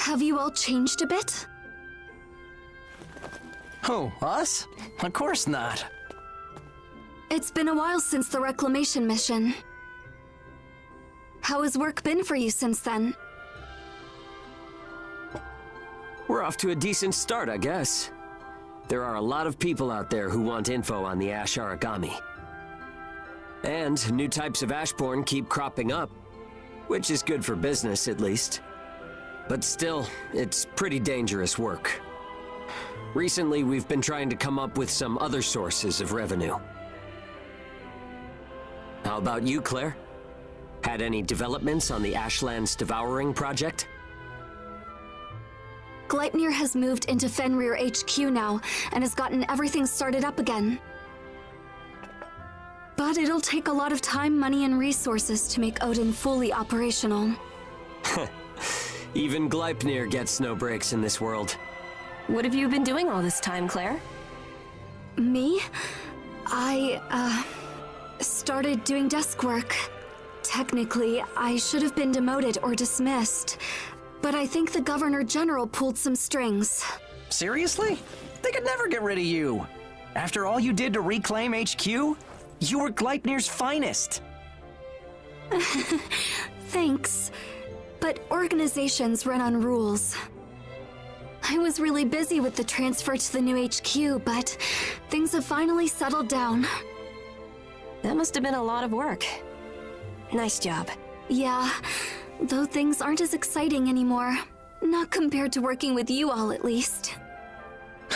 Have you all changed a bit? Who, us? Of course not. It's been a while since the reclamation mission. How has work been for you since then? We're off to a decent start, I guess. There are a lot of people out there who want info on the Ash Origami. And new types of Ashborn keep cropping up, which is good for business, at least. But still, it's pretty dangerous work. Recently, we've been trying to come up with some other sources of revenue. How about you, Claire? Had any developments on the Ashlands Devouring project? Gleipnir has moved into Fenrir HQ now, and has gotten everything started up again. But it'll take a lot of time, money, and resources to make Odin fully operational. Even Gleipnir gets no breaks in this world. What have you been doing all this time, Claire? Me? I, started doing desk work. Technically, I should have been demoted or dismissed, but I think the Governor General pulled some strings. Seriously? They could never get rid of you. After all you did to reclaim HQ, you were Gleipnir's finest. Thanks, but organizations run on rules. I was really busy with the transfer to the new HQ, but things have finally settled down. That must have been a lot of work. Nice job. Yeah, though things aren't as exciting anymore. Not compared to working with you all, at least.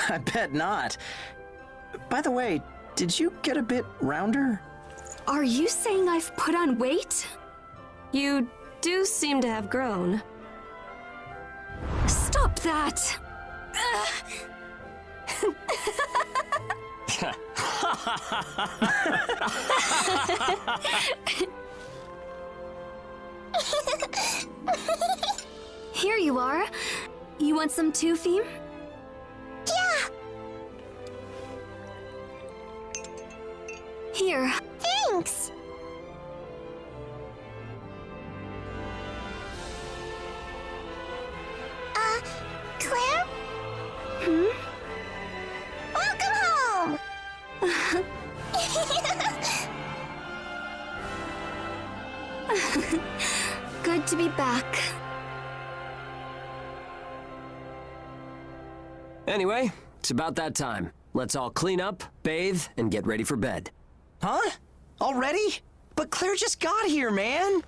I bet not. By the way, did you get a bit rounder? Are you saying I've put on weight? You do seem to have grown. Stop that! Here you are. You want some too, Fiem? Yeah! Here. Thanks! Claire? Hmm? Welcome home! Good to be back. Anyway, it's about that time. Let's all clean up, bathe, and get ready for bed. Huh? Already? But Claire just got here, man!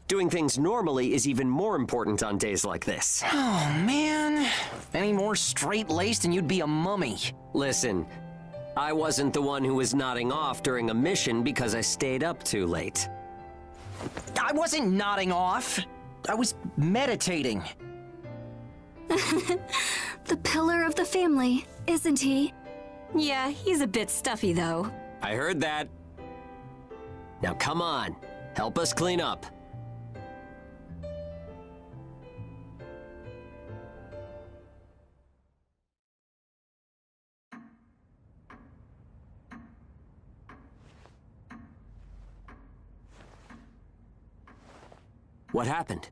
Doing things normally is even more important on days like this. Oh, man. Any more straight-laced and you'd be a mummy. Listen, I wasn't the one who was nodding off during a mission because I stayed up too late. I wasn't nodding off. I was meditating. The pillar of the family, isn't he? Yeah, he's a bit stuffy, though. I heard that. Now come on, help us clean up. What happened?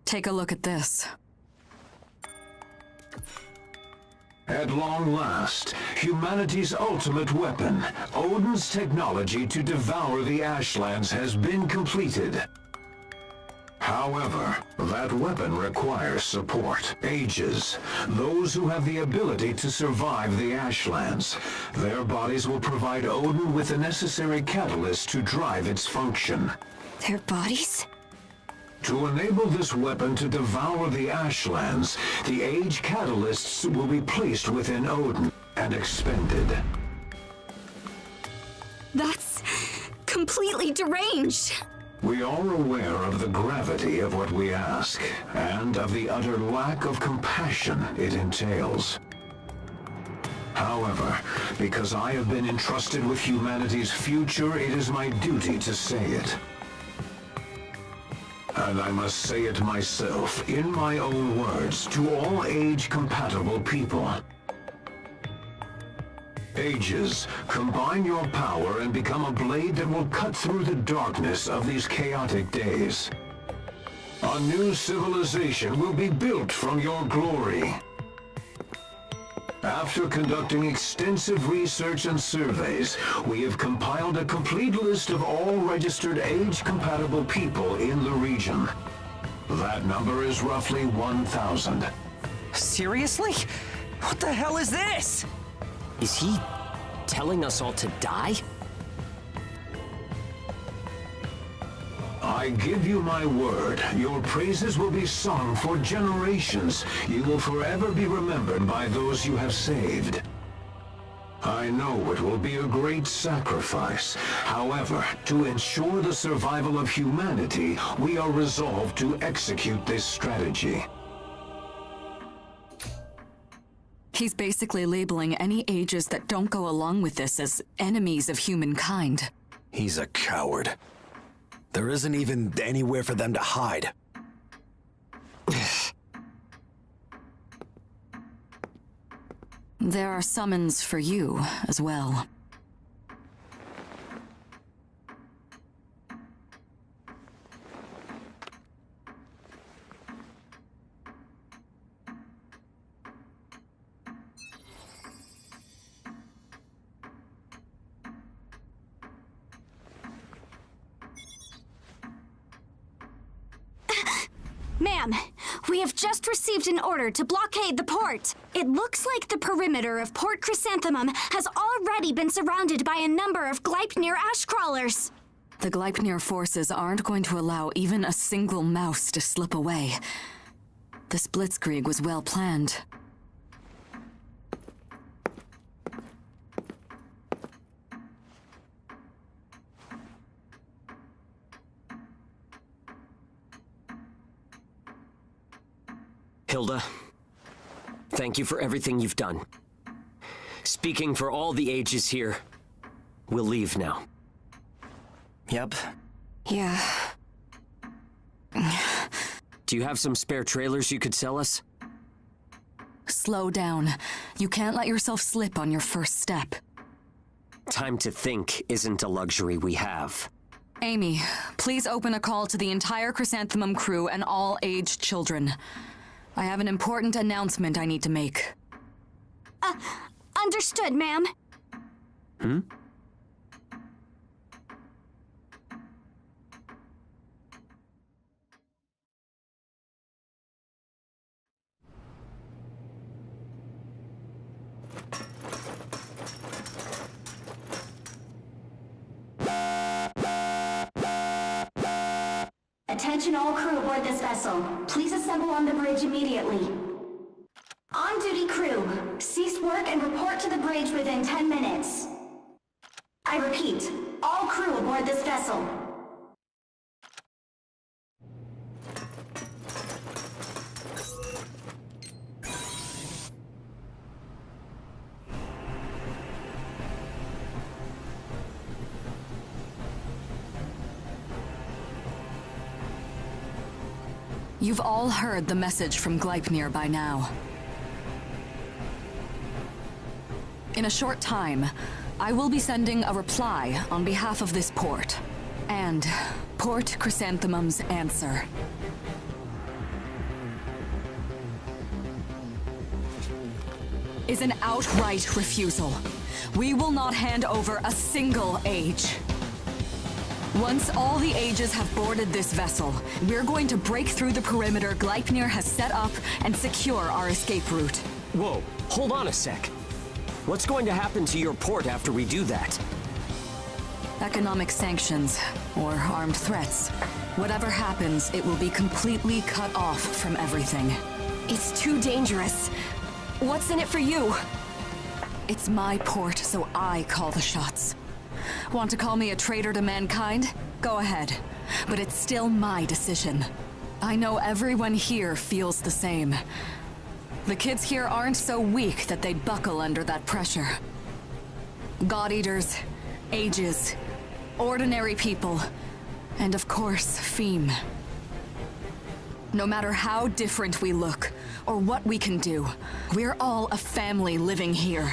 Take a look at this. At long last, humanity's ultimate weapon, Odin's technology to devour the Ashlands, has been completed. However, that weapon requires support. Ages, those who have the ability to survive the Ashlands. Their bodies will provide Odin with the necessary catalyst to drive its function. Their bodies? To enable this weapon to devour the Ashlands, the Age catalysts will be placed within Odin and expended. That's completely deranged. We are aware of the gravity of what we ask, and of the utter lack of compassion it entails. However, because I have been entrusted with humanity's future, it is my duty to say it. And I must say it myself, in my own words, to all age-compatible people. Ages, combine your power and become a blade that will cut through the darkness of these chaotic days. A new civilization will be built from your glory. After conducting extensive research and surveys, we have compiled a complete list of all registered age-compatible people in the region. That number is roughly 1,000. Seriously? What the hell is this? Is he telling us all to die? I give you my word, your praises will be sung for generations. You will forever be remembered by those you have saved. I know it will be a great sacrifice. However, to ensure the survival of humanity, we are resolved to execute this strategy. He's basically labeling any ages that don't go along with this as enemies of humankind. He's a coward. There isn't even anywhere for them to hide. There are summons for you as well. Ma'am, we have just received an order to blockade the port. It looks like the perimeter of Port Chrysanthemum has already been surrounded by a number of Gleipnir ash crawlers. The Gleipnir forces aren't going to allow even a single mouse to slip away. This blitzkrieg was well planned. Hilda, thank you for everything you've done. Speaking for all the ages here, we'll leave now. Yep. Yeah. Do you have some spare trailers you could sell us? Slow down. You can't let yourself slip on your first step. Time to think isn't a luxury we have. Amy, please open a call to the entire Chrysanthemum crew and all aged children. I have an important announcement I need to make. Understood, ma'am. Attention all crew aboard this vessel. Please assemble on the bridge immediately. On-duty crew, cease work and report to the bridge within 10 minutes. I repeat, all crew aboard this vessel. You've all heard the message from Gleipnir by now. In a short time, I will be sending a reply on behalf of this port, and Port Chrysanthemum's answer. Is an outright refusal. We will not hand over a single age. Once all the ages have boarded this vessel, we're going to break through the perimeter Gleipnir has set up and secure our escape route. Whoa, hold on a sec. What's going to happen to your port after we do that? Economic sanctions, or armed threats. Whatever happens, it will be completely cut off from everything. It's too dangerous. What's in it for you? It's my port, so I call the shots. Want to call me a traitor to mankind? Go ahead. But it's still my decision. I know everyone here feels the same. The kids here aren't so weak that they'd buckle under that pressure. God-eaters, ages, ordinary people, and of course, Feem. No matter how different we look, or what we can do, we're all a family living here.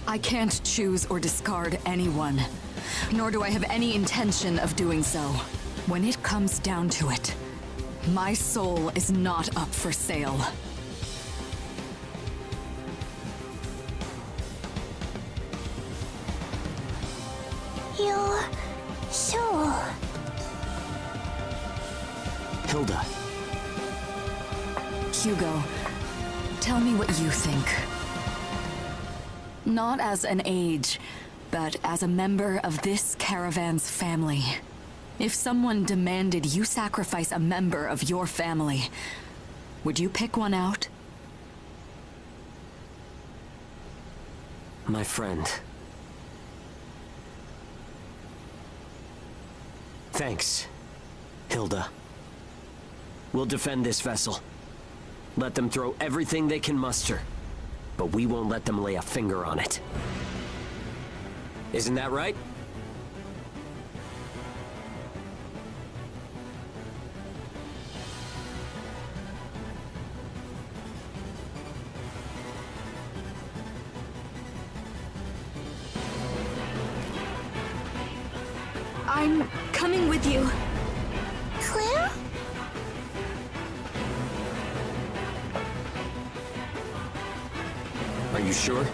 I can't choose or discard anyone, nor do I have any intention of doing so. When it comes down to it, my soul is not up for sale. Your soul. Hilda, Hugo, tell me what you think. Not as an age, but as a member of this caravan's family. If someone demanded you sacrifice a member of your family, would you pick one out? my friend. Thanks, Hilda. We'll defend this vessel. Let them throw everything they can muster, but we won't let them lay a finger on it. Isn't that right? I'm coming with you. Claire? Are you sure?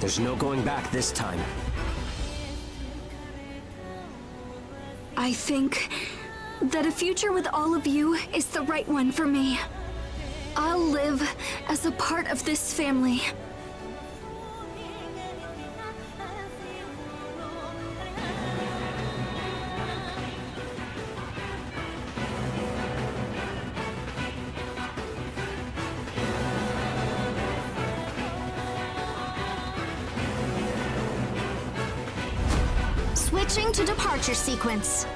There's no going back this time. I think that a future with all of you is the right one for me. I'll live as a part of this family. Switching to departure sequence.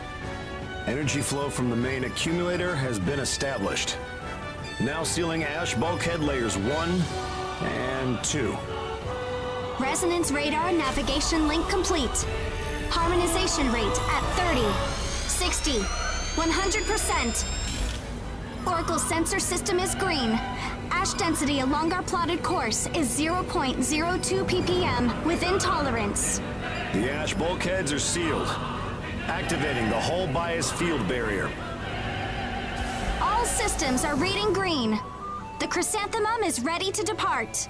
Energy flow from the main accumulator has been established. Now sealing ash bulkhead layers 1 and 2. Resonance radar navigation link complete. Harmonization rate at 30, 60, 100%. Oracle sensor system is green. Ash density along our plotted course is 0.02 ppm within tolerance. The ash bulkheads are sealed, activating the hull bias field barrier. All systems are reading green. The chrysanthemum is ready to depart.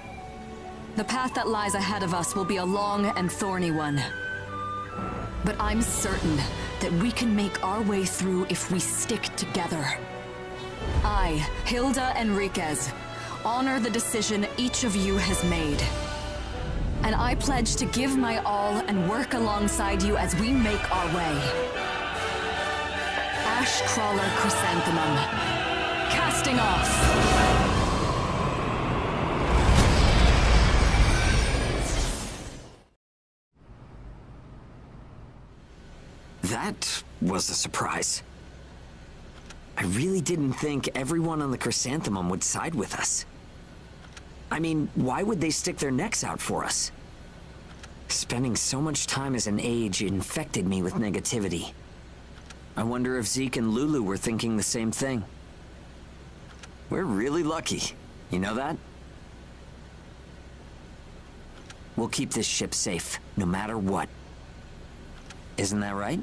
The path that lies ahead of us will be a long and thorny one. But I'm certain that we can make our way through if we stick together. I, Hilda Enriquez, honor the decision each of you has made. And I pledge to give my all and work alongside you as we make our way. Ash Crawler Chrysanthemum. Casting off. That was a surprise. I really didn't think everyone on the Chrysanthemum would side with us. I mean, why would they stick their necks out for us? Spending so much time as an age infected me with negativity. I wonder if Zeke and Lulu were thinking the same thing. We're really lucky, you know that? We'll keep this ship safe, no matter what. Isn't that right?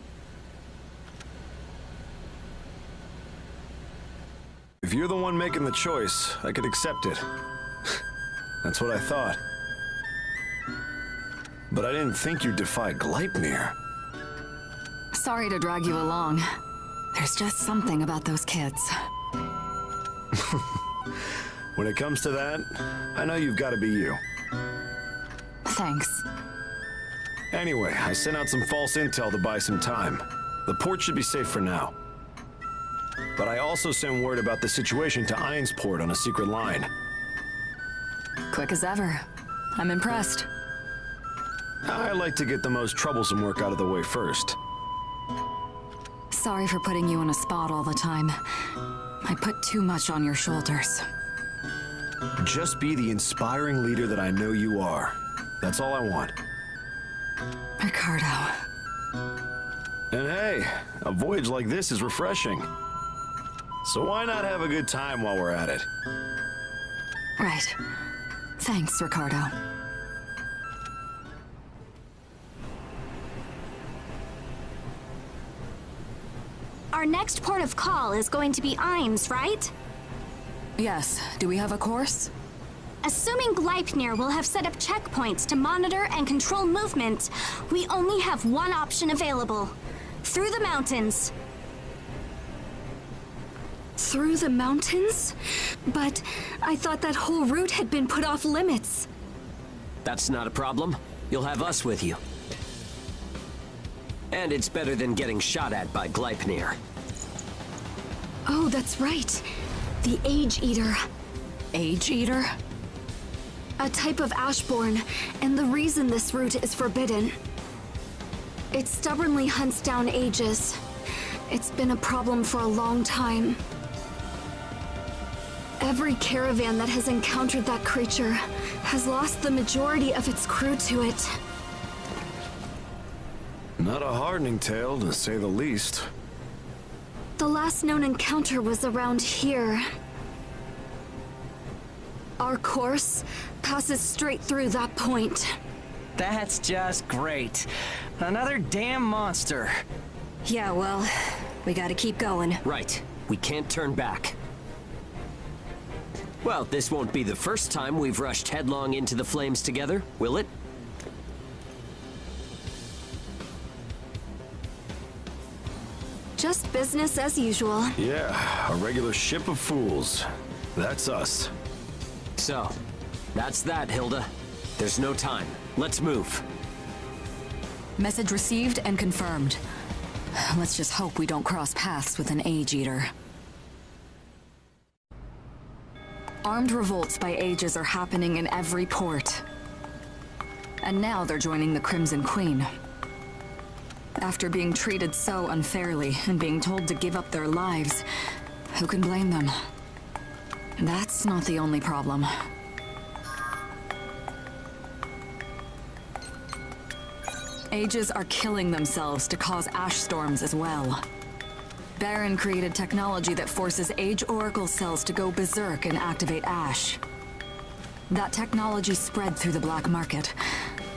If you're the one making the choice, I could accept it. That's what I thought. But I didn't think you'd defy Gleipnir. Sorry to drag you along. There's just something about those kids. When it comes to that, I know you've got to be you. Thanks. Anyway, I sent out some false intel to buy some time. The port should be safe for now. But I also sent word about the situation to Einsport on a secret line. Quick as ever. I'm impressed. I like to get the most troublesome work out of the way first. Sorry for putting you on a spot all the time. I put too much on your shoulders. Just be the inspiring leader that I know you are. That's all I want. Ricardo. And hey, a voyage like this is refreshing. So why not have a good time while we're at it? Right. Thanks, Ricardo. Our next port of call is going to be Eins, right? Yes. Do we have a course? Assuming Gleipnir will have set up checkpoints to monitor and control movement, we only have one option available. Through the mountains. Through the mountains? But I thought that whole route had been put off limits. That's not a problem. You'll have us with you. And it's better than getting shot at by Gleipnir. Oh, that's right. The Age Eater. Age Eater? A type of Ashborn, and the reason this route is forbidden. It stubbornly hunts down ages. It's been a problem for a long time. Every caravan that has encountered that creature has lost the majority of its crew to it. Not a hardening tale, to say the least. The last known encounter was around here. Our course passes straight through that point. That's just great. Another damn monster. Yeah, well, we gotta keep going. Right. We can't turn back. Well, this won't be the first time we've rushed headlong into the flames together, will it? Just business as usual. Yeah, a regular ship of fools. That's us. So, that's that, Hilda. There's no time. Let's move. Message received and confirmed. Let's just hope we don't cross paths with an Age Eater. Armed revolts by Ages are happening in every port. And now they're joining the Crimson Queen. After being treated so unfairly and being told to give up their lives, who can blame them? That's not the only problem. Ages are killing themselves to cause ash storms as well. Baron created technology that forces Age Oracle cells to go berserk and activate ash. That technology spread through the black market.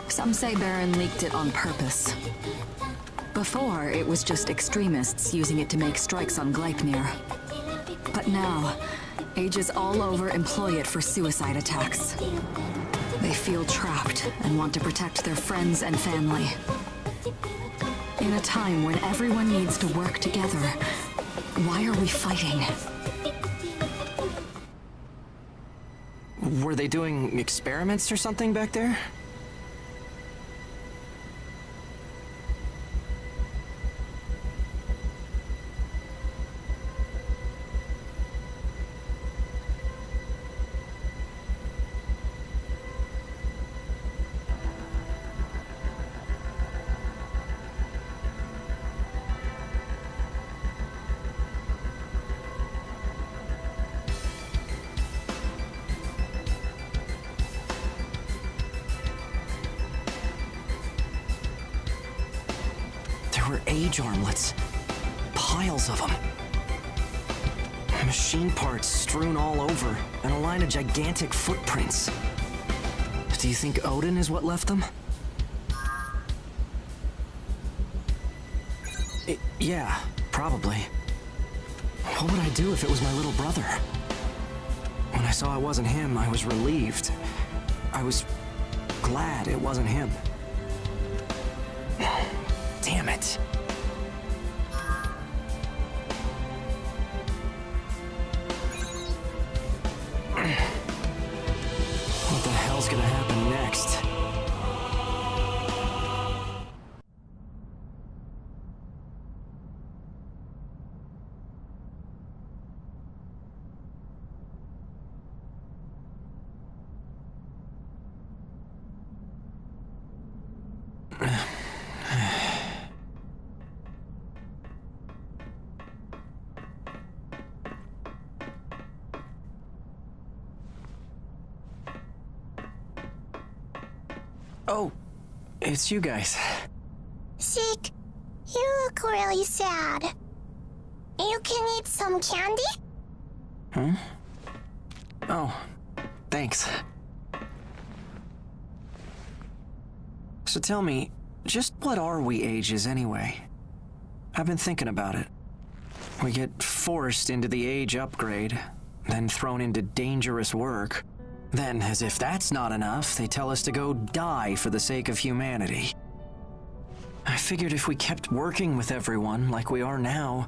Some say Baron leaked it on purpose. Before, it was just extremists using it to make strikes on Gleipnir. But now, Ages all over employ it for suicide attacks. They feel trapped and want to protect their friends and family. In a time when everyone needs to work together, why are we fighting? Were they doing experiments or something back there? There were age armlets. Piles of them. Machine parts strewn all over, and a line of gigantic footprints. Do you think Odin is what left them? Yeah, probably. What would I do if it was my little brother? When I saw it wasn't him, I was relieved. I was glad it wasn't him. Damn it. What the hell's gonna happen next? Oh, it's you guys. Zeke, you look really sad. You can eat some candy? Huh? Oh, thanks. So tell me, just what are we Ages anyway? I've been thinking about it. We get forced into the age upgrade, then thrown into dangerous work. Then, as if that's not enough, they tell us to go die for the sake of humanity. I figured if we kept working with everyone like we are now,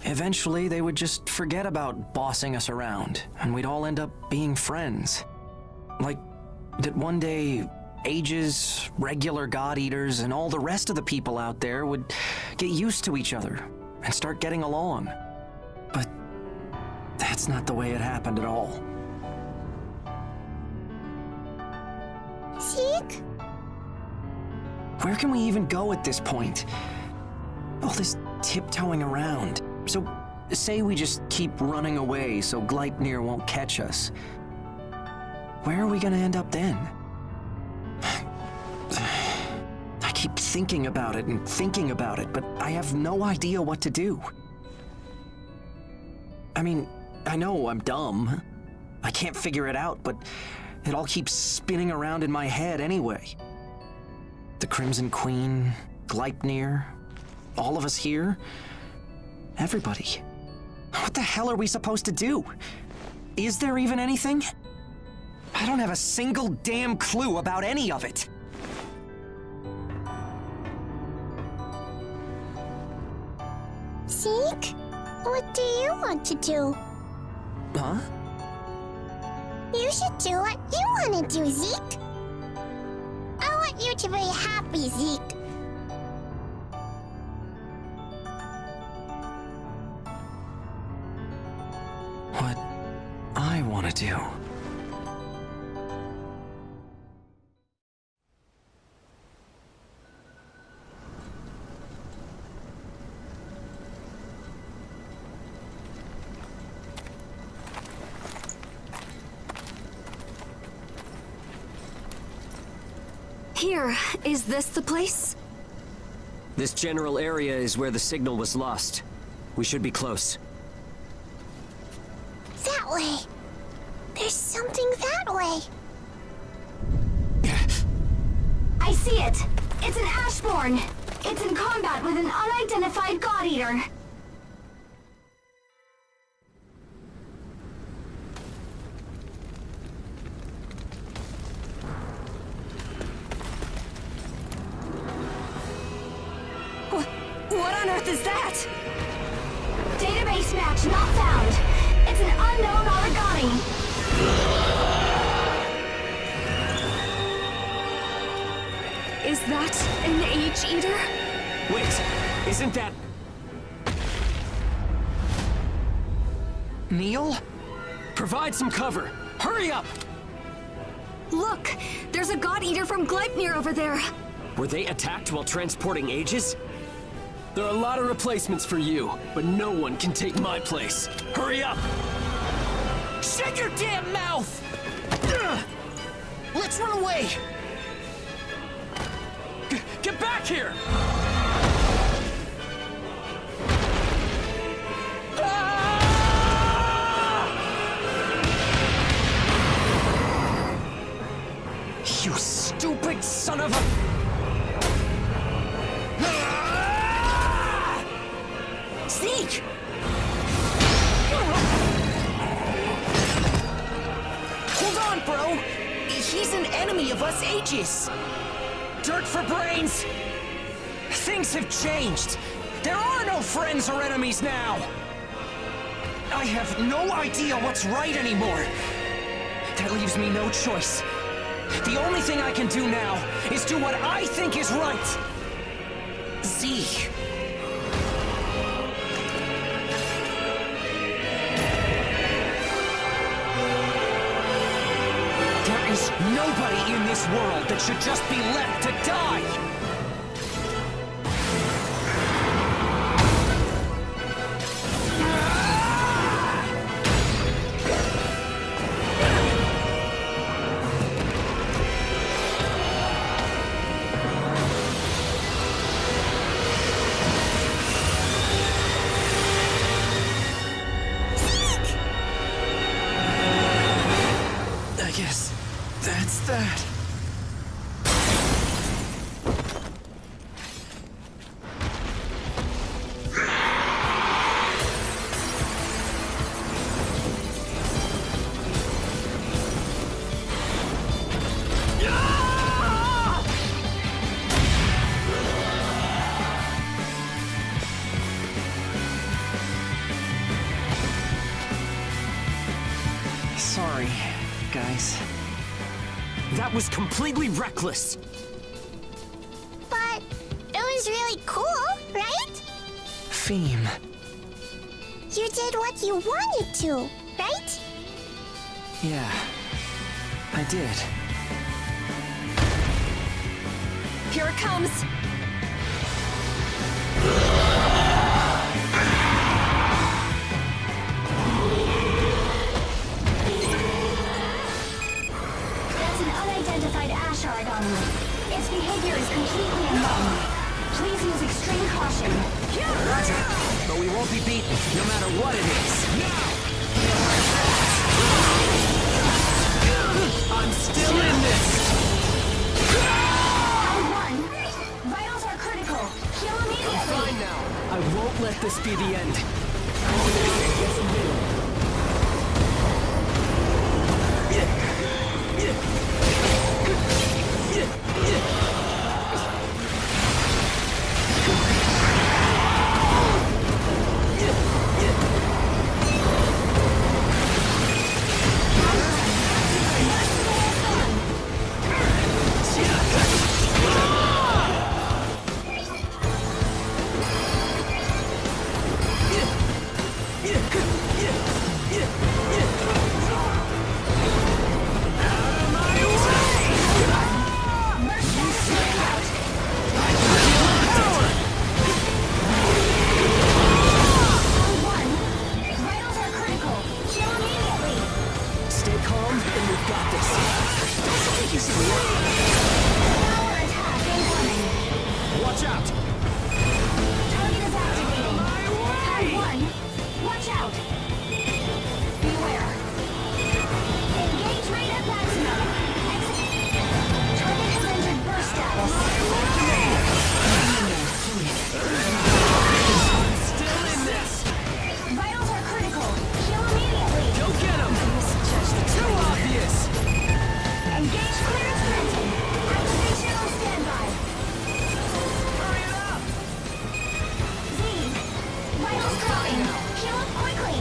eventually they would just forget about bossing us around, and we'd all end up being friends. Like, that one day, Aegis, regular God-Eaters, and all the rest of the people out there would get used to each other and start getting along. But that's not the way it happened at all. Zeke? Where can we even go at this point? All this tiptoeing around. So, say we just keep running away so Gleipnir won't catch us. Where are we gonna end up then? I keep thinking about it and thinking about it, but I have no idea what to do. I mean, I know I'm dumb. I can't figure it out, but it all keeps spinning around in my head anyway. The Crimson Queen, Gleipnir, all of us here, everybody. What the hell are we supposed to do? Is there even anything? I don't have a single damn clue about any of it. Zeke? What do you want to do? Huh? You should do what you want to do, Zeke. I want you to be happy, Zeke. What I want to do. Here, is this the place? This general area is where the signal was lost. We should be close. That way. There's something that way. I see it! It's an Ashborn! It's in combat with an unidentified God-Eater. What on earth is that? Database match not found. It's an unknown origami. Is that an Age-Eater? Wait, isn't that... Neil? Provide some cover! Hurry up! Look! There's a God-Eater from Gleipnir over there! Were they attacked while transporting Aegis? There are a lot of replacements for you, but no one can take my place. Hurry up! Shut your damn mouth! Let's run away! Get back here! You stupid son of a... Zeke! Hold on, bro! He's an enemy of us Aegis! Dirt for brains! Things have changed! There are no friends or enemies now! I have no idea what's right anymore! That leaves me no choice. The only thing I can do now is do what I think is right! Zeke. There is nobody in this world that should just be left to die! I guess that's that. sorry, guys. That was completely reckless. But it was really cool, right? Theme. You did what you wanted to, right? Yeah, I did. Here it comes! That's an unidentified ash origami. Its behavior is completely unknown. Please use extreme caution. Roger, but we won't be beaten, no matter what it is. I'm still in this! Round 1. Vitals are critical. Heal immediately. Fine now. I won't let this be the end. Vitals are critical. Heal immediately. Stay calm, and we've got this. Don't take it slow. Power attack incoming. Watch out! Target is activating. Type 1. Watch out. Beware. Engage rate at maximum. Target has entered burst status. Still in this! Vitals are critical. Heal immediately. Go get him! Too obvious! Engage clearance granted. Activation on standby. Hurry it up! Z. Vitals dropping. Heal up quickly.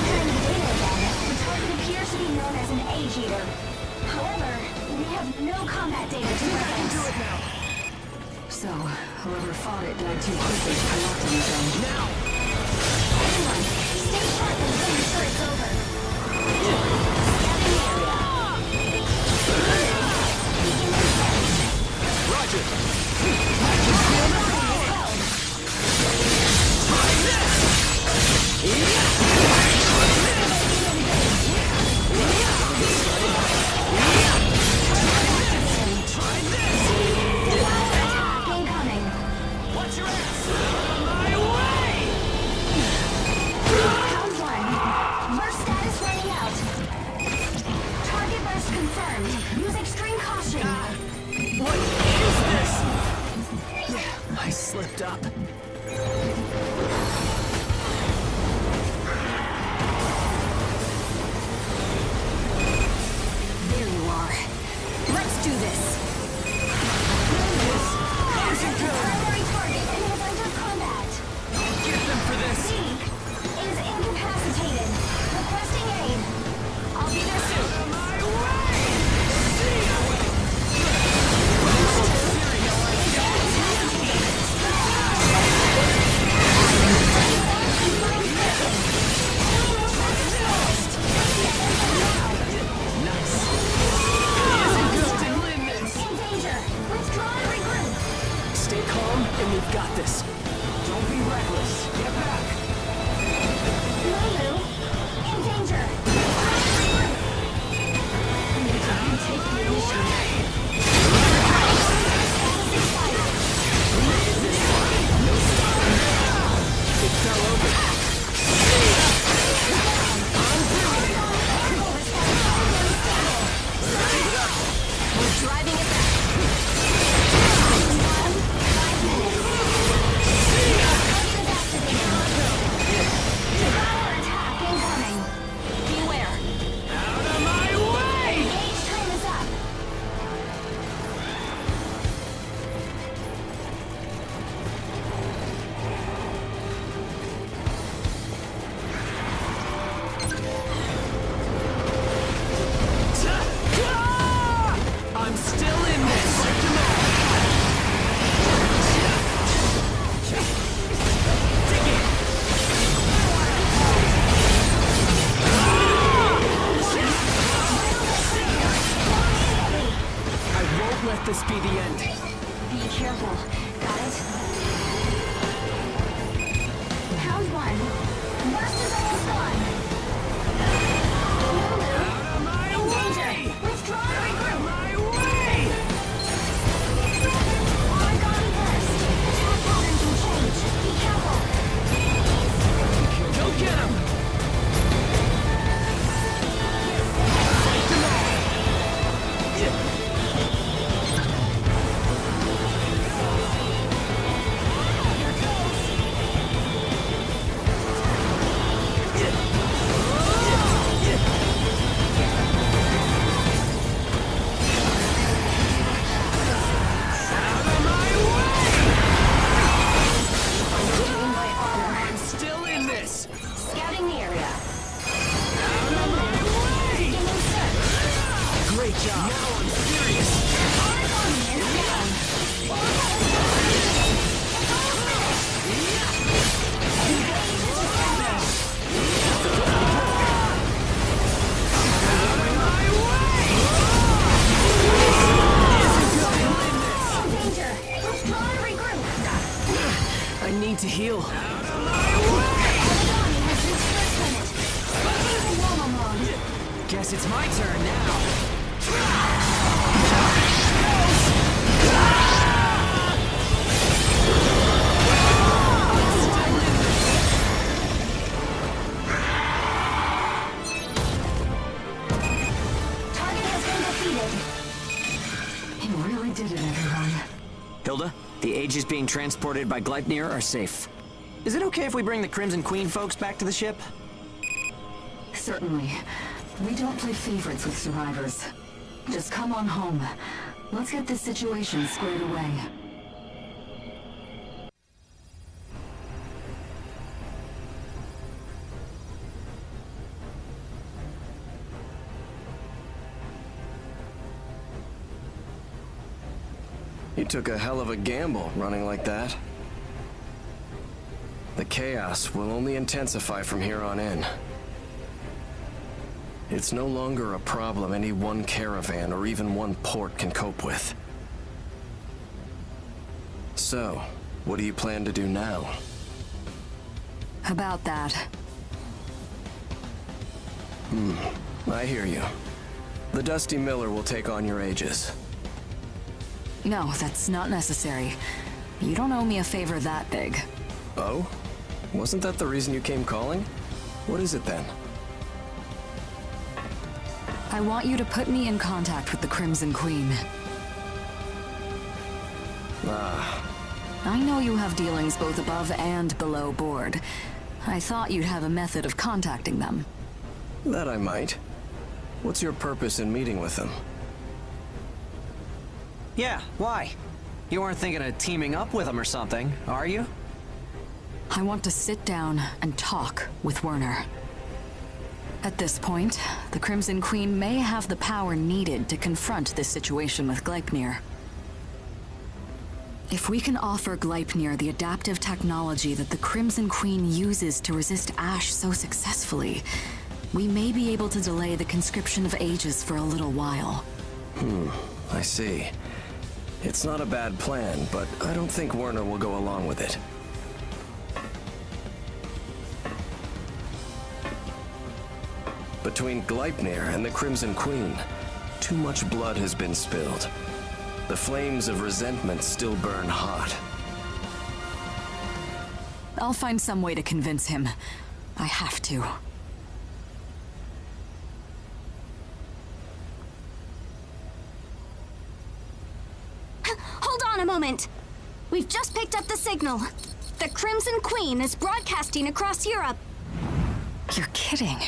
Comparing the data again, the target appears to be known as an EATER. However, we have no combat data to reference. So, whoever fought it died too quickly to come up to anything. Now! Everyone, stay sharp until you're sure it's over. Scanning the area. Roger! Attack incoming. Watch your ass! My way! Round 1. Burst status running out. Target burst confirmed. Use extreme caution. What is this? I slipped up. There you are. Let's do this! Primary target is under combat. Get them for this! Z is incapacitated. Requesting aid. I'll be there soon. Still in this! In danger. Withdraw and regroup. Stay calm, and we've got this. Don't be reckless. Get back! Lulu. In danger. Take the initiative. It fell over. We're driving it back! 5 minutes. let this be the end. Be careful. Got it? Round one. Burst is almost gone. In danger. Withdraw and regroup. Origami burst. Attack pattern can change. Be careful. Go get him! Scouting the area. Great job. Now I'm serious. Origami is down. In danger. Withdraw and regroup. I need to heal. Origami has reached first limit. Switching to normal mode. Guess it's my turn now. Target has been defeated. You really did it, everyone. Hilda, the Aegis being transported by Gleipnir are safe. Is it okay if we bring the Crimson Queen folks back to the ship? Certainly. We don't play favorites with survivors. Just come on home. Let's get this situation squared away. You took a hell of a gamble running like that. The chaos will only intensify from here on in. It's no longer a problem any one caravan or even one port can cope with. So, what do you plan to do now? About that. I hear you. The Dusty Miller will take on your Aegis. No, that's not necessary. You don't owe me a favor that big. Oh? Wasn't that the reason you came calling? What is it then? I want you to put me in contact with the Crimson Queen. I know you have dealings both above and below board. I thought you'd have a method of contacting them. That I might. What's your purpose in meeting with them? Yeah, why? You weren't thinking of teaming up with them or something, are you? I want to sit down and talk with Werner. At this point, the Crimson Queen may have the power needed to confront this situation with Gleipnir. If we can offer Gleipnir the adaptive technology that the Crimson Queen uses to resist Ash so successfully, we may be able to delay the conscription of Aegis for a little while. I see. It's not a bad plan, but I don't think Werner will go along with it. Between Gleipnir and the Crimson Queen, too much blood has been spilled. The flames of resentment still burn hot. I'll find some way to convince him. I have to. Hold on a moment. We've just picked up the signal. The Crimson Queen is broadcasting across Europe. You're kidding.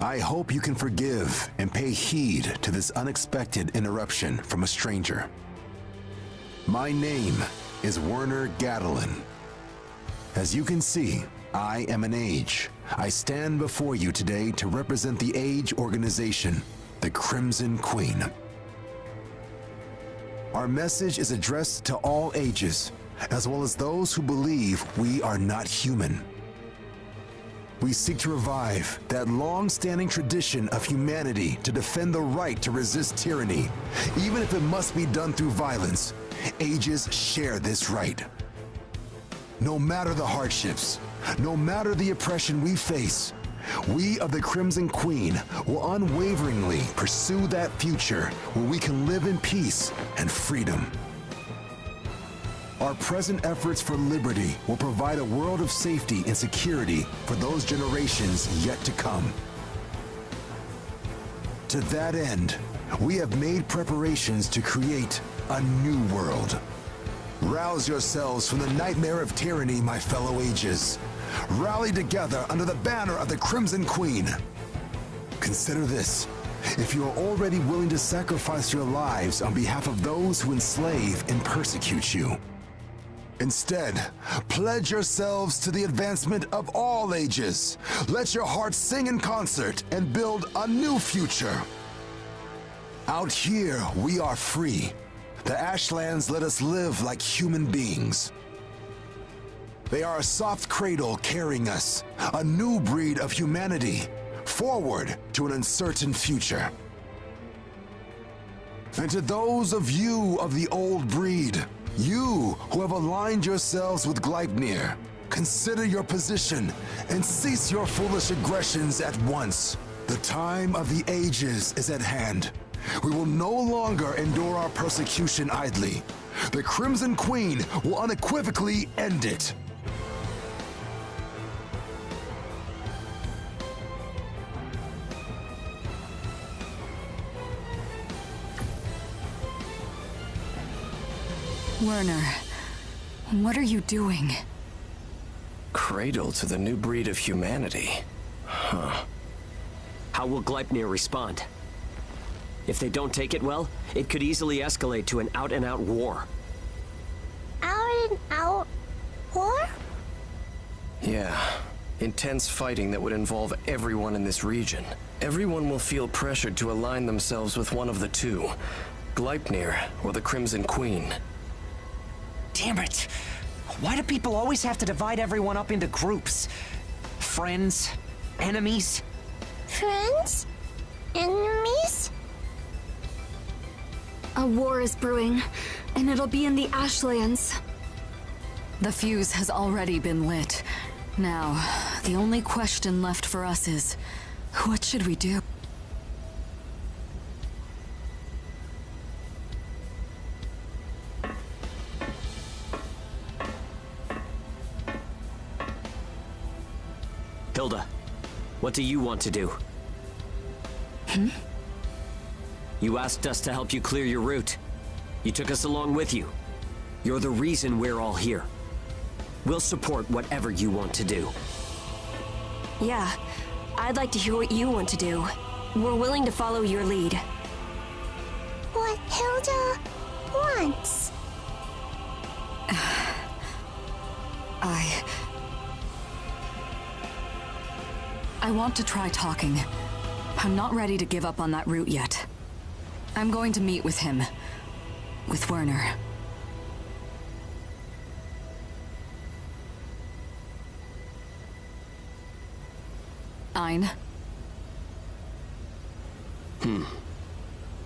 I hope you can forgive and pay heed to this unexpected interruption from a stranger. My name is Werner Gadelin. As you can see, I am an Age. I stand before you today to represent the Age organization, the Crimson Queen. Our message is addressed to all ages, as well as those who believe we are not human. we seek to revive that long-standing tradition of humanity to defend the right to resist tyranny, even if it must be done through violence. Ages share this right. No matter the hardships, no matter the oppression we face, we of the Crimson Queen will unwaveringly pursue that future where we can live in peace and freedom. Our present efforts for liberty will provide a world of safety and security for those generations yet to come. To that end, we have made preparations to create a new world. Rouse yourselves from the nightmare of tyranny, my fellow ages. Rally together under the banner of the Crimson Queen. Consider this. If you are already willing to sacrifice your lives on behalf of those who enslave and persecute you. Instead, pledge yourselves to the advancement of all ages. Let your hearts sing in concert and build a new future. Out here, we are free. The Ashlands let us live like human beings. They are a soft cradle carrying us, a new breed of humanity, forward to an uncertain future. And to those of you of the old breed, you who have aligned yourselves with Gleipnir, consider your position and cease your foolish aggressions at once. The time of the ages is at hand. We will no longer endure our persecution idly. The Crimson Queen will unequivocally end it. Werner, what are you doing? Cradle to the new breed of humanity. Huh. How will Gleipnir respond? If they don't take it well, it could easily escalate to an out-and-out war. Out and out war? Yeah. Intense fighting that would involve everyone in this region. Everyone will feel pressured to align themselves with one of the two. Gleipnir or the Crimson Queen. Damn it! Why do people always have to divide everyone up into groups? Friends? Enemies? Friends? Enemies? A war is brewing, and it'll be in the Ashlands. The fuse has already been lit. Now, the only question left for us is, what should we do? Hilda, what do you want to do? You asked us to help you clear your route. You took us along with you. You're the reason we're all here. We'll support whatever you want to do. Yeah, I'd like to hear what you want to do. We're willing to follow your lead. What Hilda wants. I want to try talking. I'm not ready to give up on that route yet. I'm going to meet with him. With Werner. Ein?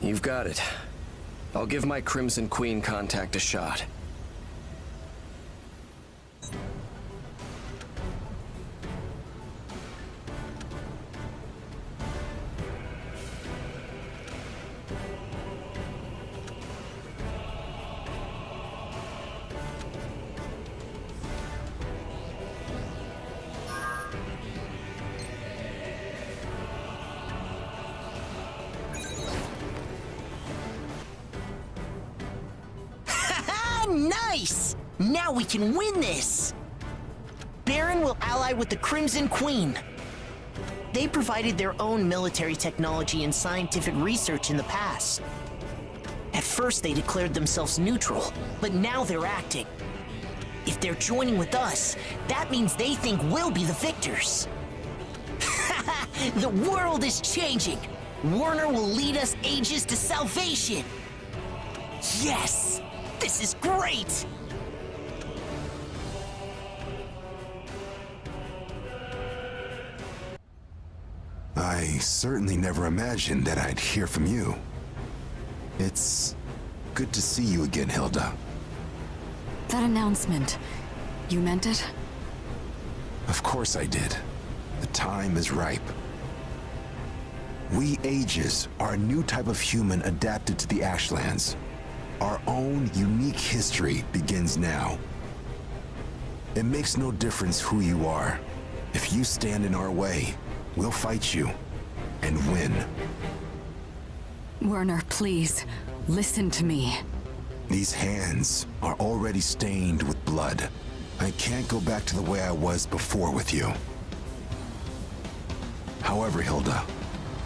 You've got it. I'll give my Crimson Queen contact a shot. Nice! Now we can win this! Baron will ally with the Crimson Queen. They provided their own military technology and scientific research in the past. At first they declared themselves neutral, but now they're acting. If they're joining with us, that means they think we'll be the victors. The world is changing! Werner will lead us ages to salvation! Yes! This is great! I certainly never imagined that I'd hear from you. It's good to see you again, Hilda. That announcement, you meant it? Of course I did. The time is ripe. We Ages are a new type of human adapted to the Ashlands. Our own unique history begins now. It makes no difference who you are. If you stand in our way, we'll fight you and win. Werner, please, listen to me. These hands are already stained with blood. I can't go back to the way I was before with you. However, Hilda,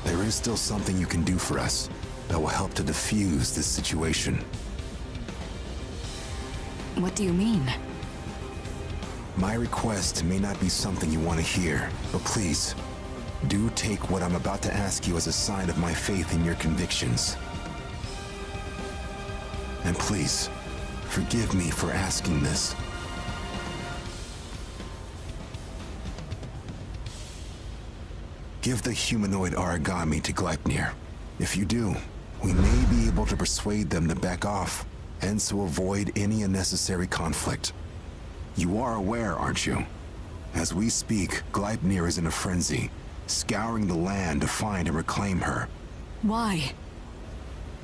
there is still something you can do for us that will help to defuse this situation. What do you mean? My request may not be something you want to hear, but please, do take what I'm about to ask you as a sign of my faith in your convictions. And please, forgive me for asking this. Give the humanoid origami to Gleipnir. If you do, we may be able to persuade them to back off, and so avoid any unnecessary conflict. You are aware, aren't you? As we speak, Gleipnir is in a frenzy, scouring the land to find and reclaim her. Why?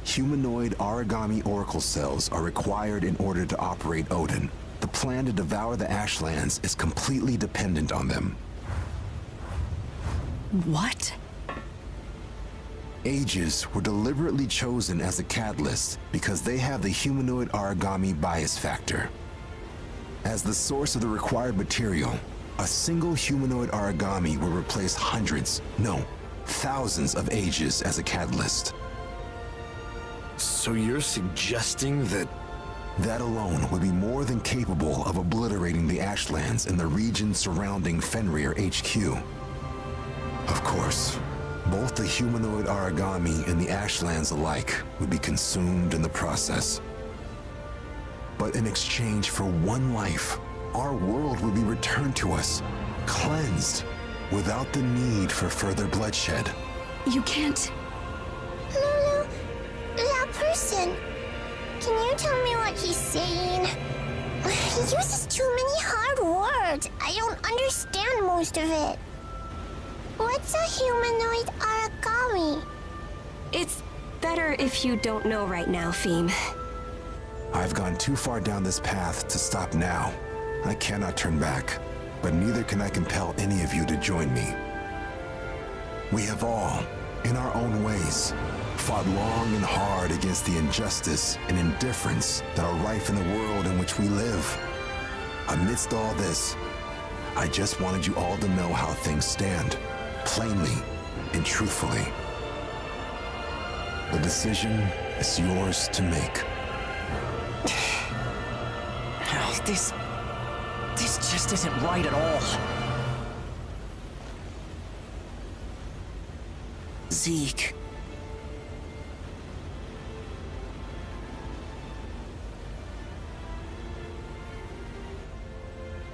Humanoid origami oracle cells are required in order to operate Odin. The plan to devour the Ashlands is completely dependent on them. What? Ages were deliberately chosen as a catalyst because they have the humanoid origami bias factor. As the source of the required material, a single humanoid origami will replace hundreds, no, thousands of Ages as a catalyst. So you're suggesting that... That alone would be more than capable of obliterating the Ashlands and the region surrounding Fenrir HQ. Of course, both the humanoid origami and the Ashlands alike would be consumed in the process. But in exchange for one life, our world would be returned to us, cleansed, without the need for further bloodshed. You can't... Lulu, that person. Can you tell me what he's saying? He uses too many hard words. I don't understand most of it. What's a humanoid origami? It's better if you don't know right now, Theme. I've gone too far down this path to stop now. I cannot turn back, but neither can I compel any of you to join me. We have all, in our own ways, fought long and hard against the injustice and indifference that are rife in the world in which we live. Amidst all this, I just wanted you all to know how things stand, plainly and truthfully. The decision is yours to make. This just isn't right at all. Zeke.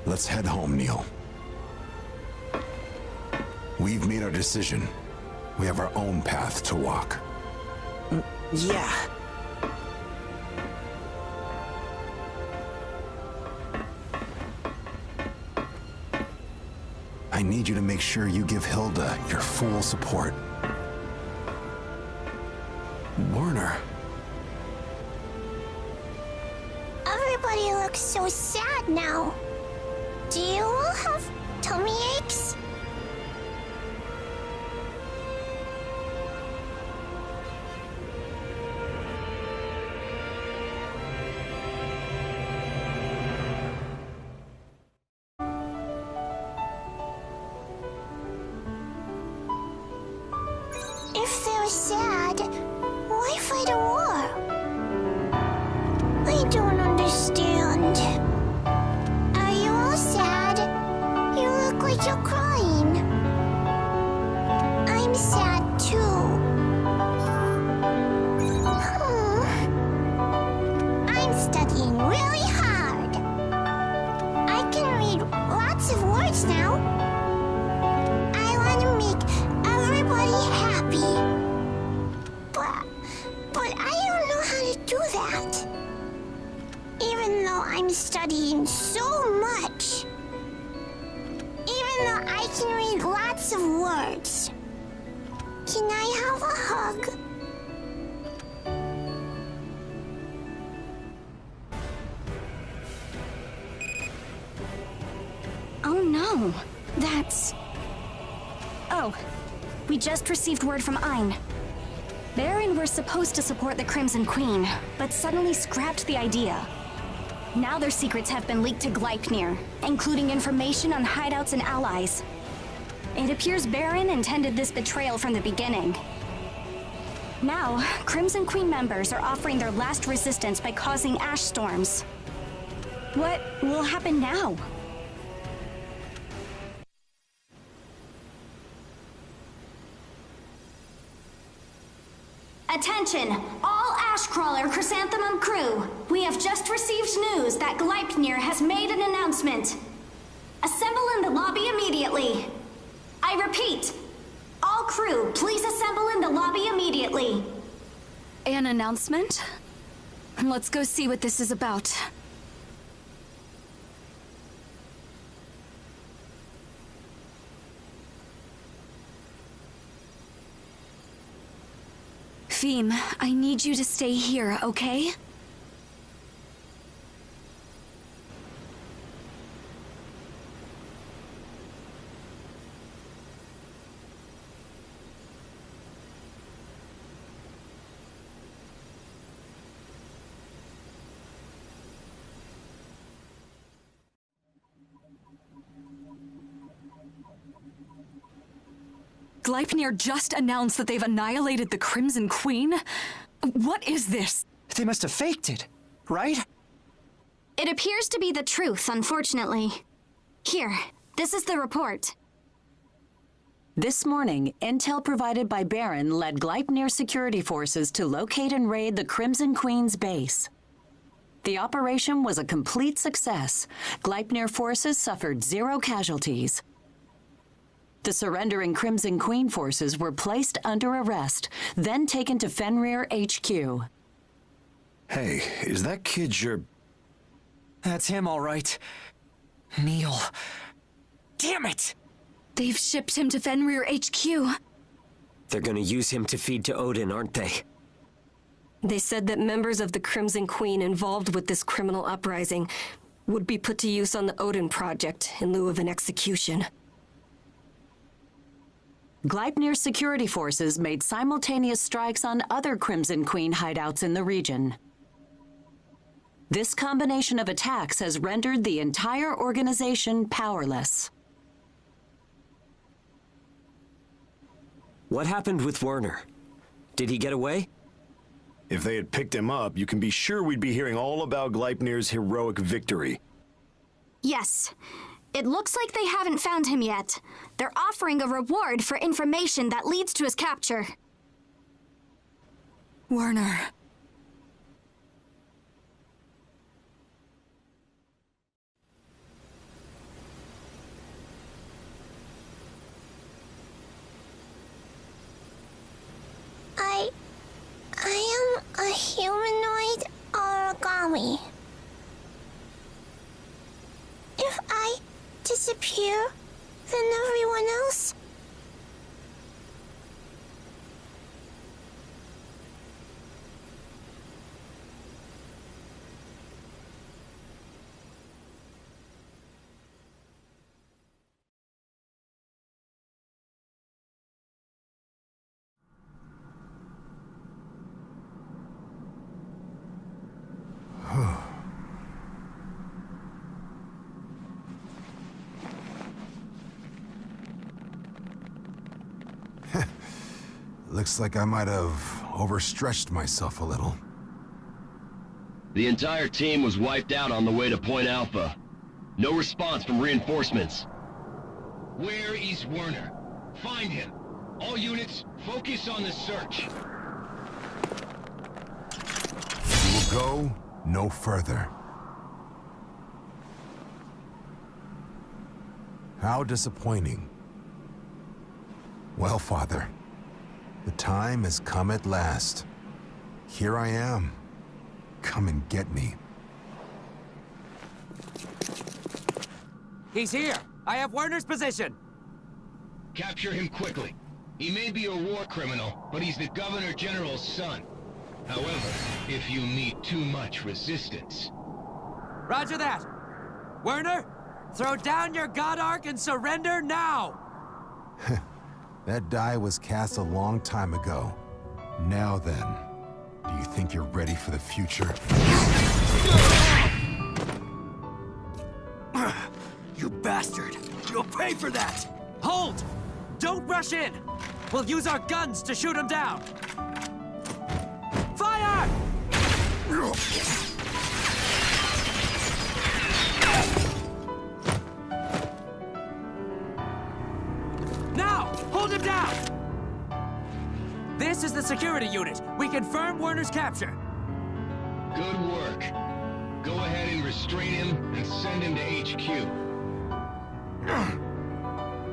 Let's head home, Neil. We've made our decision. We have our own path to walk. Yeah. I need you to make sure you give Hilda your full support. Werner. Everybody looks so sad now. Do you all have tummy aches? If they're sad, why fight a war? I don't understand. Are you all sad? You look like you're crying. I'm sad too. I'm studying really hard. I can read lots of words now. I want to make everybody studying so much. Even though I can read lots of words. Can I have a hug? Oh no, that's... Oh, we just received word from Ein. Baron were supposed to support the Crimson Queen, but suddenly scrapped the idea. Now their secrets have been leaked to Gleipnir, including information on hideouts and allies. It appears Baron intended this betrayal from the beginning. Now, Crimson Queen members are offering their last resistance by causing ash storms. What will happen now? Attention, all Ashcrawler Chrysanthemum crew! We have just received news that Gleipnir has made an announcement. Assemble in the lobby immediately. I repeat, all crew, please assemble in the lobby immediately. An announcement? Let's go see what this is about. Feem, I need you to stay here, okay? Gleipnir just announced that they've annihilated the Crimson Queen? What is this? They must have faked it, right? It appears to be the truth, unfortunately. Here, this is the report. This morning, intel provided by Baron led Gleipnir security forces to locate and raid the Crimson Queen's base. The operation was a complete success. Gleipnir forces suffered 0 casualties. The surrendering Crimson Queen forces were placed under arrest, then taken to Fenrir HQ. Hey, is that kid your... That's him, all right. Neil. Damn it! They've shipped him to Fenrir HQ. They're gonna use him to feed to Odin, aren't they? They said that members of the Crimson Queen involved with this criminal uprising would be put to use on the Odin project in lieu of an execution. Gleipnir security forces made simultaneous strikes on other Crimson Queen hideouts in the region. This combination of attacks has rendered the entire organization powerless. What happened with Werner? Did he get away? If they had picked him up, you can be sure we'd be hearing all about Gleipnir's heroic victory. Yes. It looks like they haven't found him yet. They're offering a reward for information that leads to his capture. Werner. I am a humanoid origami. If I disappear, then everyone else... Looks like I might have overstretched myself a little. The entire team was wiped out on the way to Point Alpha. No response from reinforcements. Where is Werner? Find him. All units, focus on the search. We will go no further. How disappointing. Well, Father, the time has come at last. Here I am. Come and get me. He's here! I have Werner's position! Capture him quickly. He may be a war criminal, but he's the Governor General's son. However, if you meet too much resistance... Roger that! Werner, throw down your God Ark and surrender now! That die was cast a long time ago. Now then, do you think you're ready for the future? You bastard! You'll pay for that! Hold! Don't rush in! We'll use our guns to shoot him down! Fire! Now! Hold him down! This is the security unit. We confirm Werner's capture. Good work. Go ahead and restrain him and send him to HQ.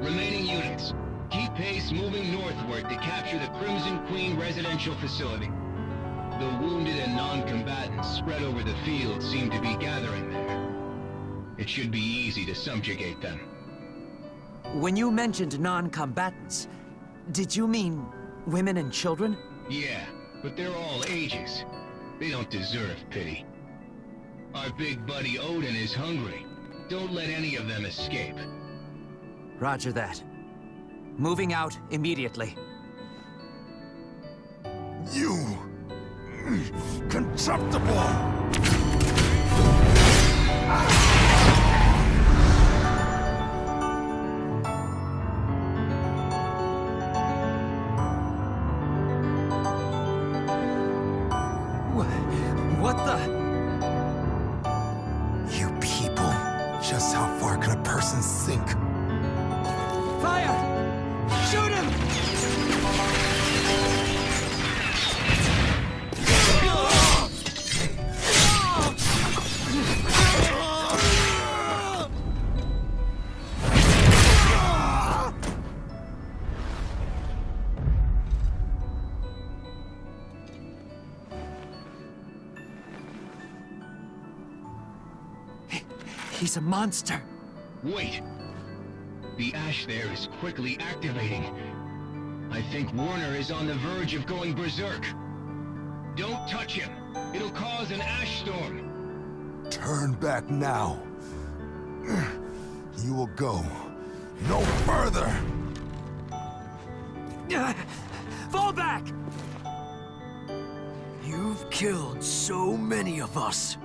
Remaining units, keep pace moving northward to capture the Crimson Queen residential facility. The wounded and non-combatants spread over the field seem to be gathering there. It should be easy to subjugate them. When you mentioned non-combatants, did you mean women and children? Yeah, but they're all ages. They don't deserve pity. Our big buddy Odin is hungry. Don't let any of them escape. Roger that. Moving out immediately. You... contemptible! What the... You people, just how far can a person sink? Fire! Shoot him! He's a monster. Wait! The ash there is quickly activating. I think Werner is on the verge of going berserk. Don't touch him. It'll cause an ash storm. Turn back now. You will go no further. Fall back! You've killed so many of us.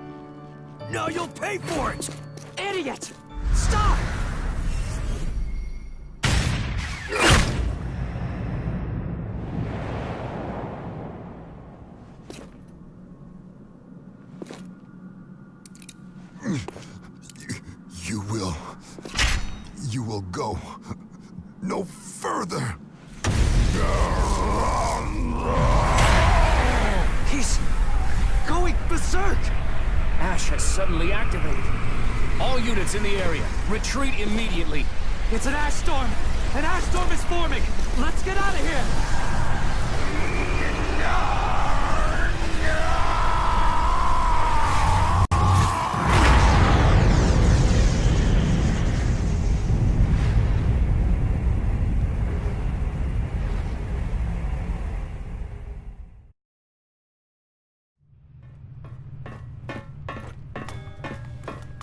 Now you'll pay for it! Idiot! Stop! You will go no further. He's going berserk! Ash has suddenly activated. All units in the area, retreat immediately. It's an ash storm! An ash storm is forming! Let's get out of here!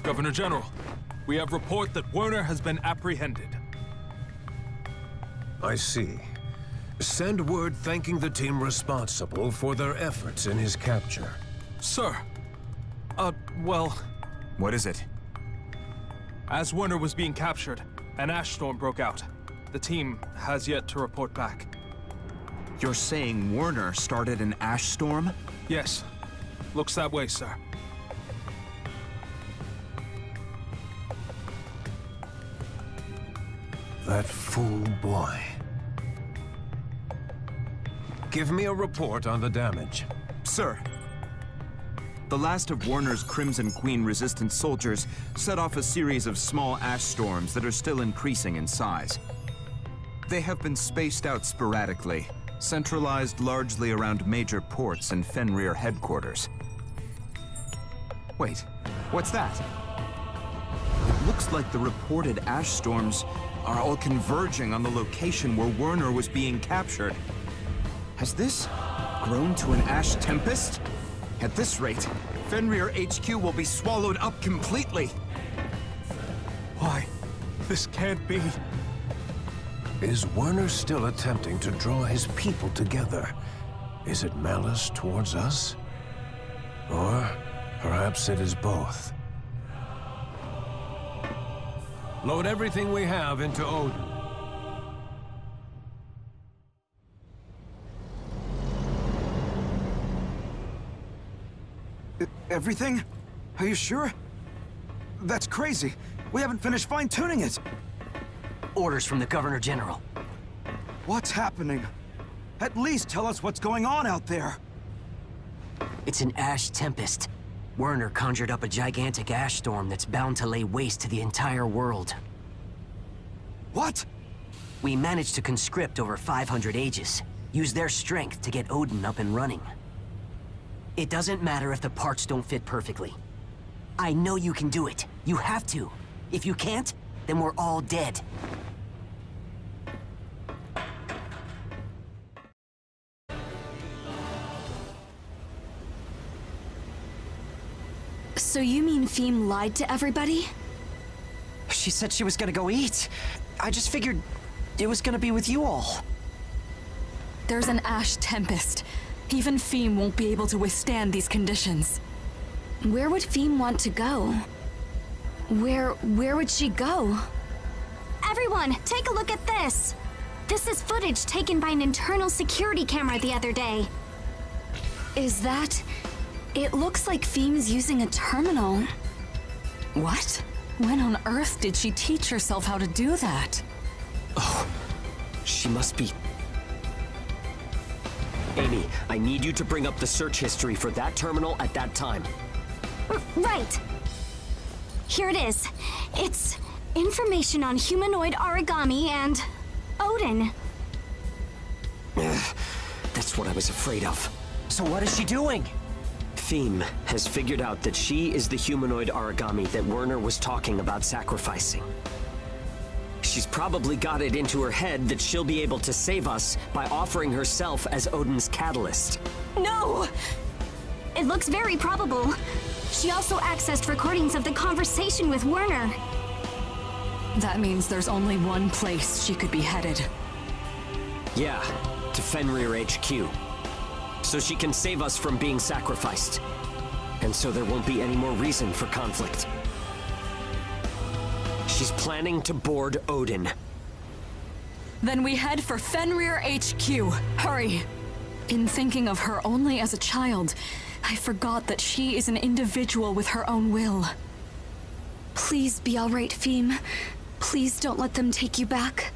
Governor General, we have report that Werner has been apprehended. I see. Send word thanking the team responsible for their efforts in his capture. Sir, well... What is it? As Werner was being captured, an ash storm broke out. The team has yet to report back. You're saying Werner started an ash storm? Yes. Looks that way, sir. That fool boy. Give me a report on the damage. Sir. The last of Werner's Crimson Queen resistant soldiers set off a series of small ash storms that are still increasing in size. They have been spaced out sporadically, centralized largely around major ports and Fenrir headquarters. Wait, what's that? It looks like the reported ash storms are all converging on the location where Werner was being captured. Has this grown to an ash tempest? At this rate, Fenrir HQ will be swallowed up completely. Why? This can't be. Is Werner still attempting to draw his people together? Is it malice towards us? Or perhaps it is both. Load everything we have into Odin. Everything? Are you sure? That's crazy. We haven't finished fine-tuning it. Orders from the Governor General. What's happening? At least tell us what's going on out there. It's an ash tempest. Werner conjured up a gigantic ash storm that's bound to lay waste to the entire world. What? We managed to conscript over 500 Aegis. Use their strength to get Odin up and running. It doesn't matter if the parts don't fit perfectly. I know you can do it. You have to. If you can't, then we're all dead. So you mean Feem lied to everybody? She said she was gonna go eat. I just figured it was gonna be with you all. There's an ash tempest. Even Feem won't be able to withstand these conditions. Where would Feem want to go? Where would she go? Everyone, take a look at this. This is footage taken by an internal security camera the other day. Is that... It looks like Feem's using a terminal. What? When on earth did she teach herself how to do that? Oh, she must be... Amy, I need you to bring up the search history for that terminal at that time. Right. Here it is. It's information on humanoid origami and Odin. That's what I was afraid of. So what is she doing? Feem has figured out that she is the humanoid origami that Werner was talking about sacrificing. She's probably got it into her head that she'll be able to save us by offering herself as Odin's catalyst. No! It looks very probable. She also accessed recordings of the conversation with Werner. That means there's only one place she could be headed. Yeah, to Fenrir HQ. So she can save us from being sacrificed. And so there won't be any more reason for conflict. She's planning to board Odin. Then we head for Fenrir HQ. Hurry! In thinking of her only as a child, I forgot that she is an individual with her own will. Please be all right, Feem. Please don't let them take you back.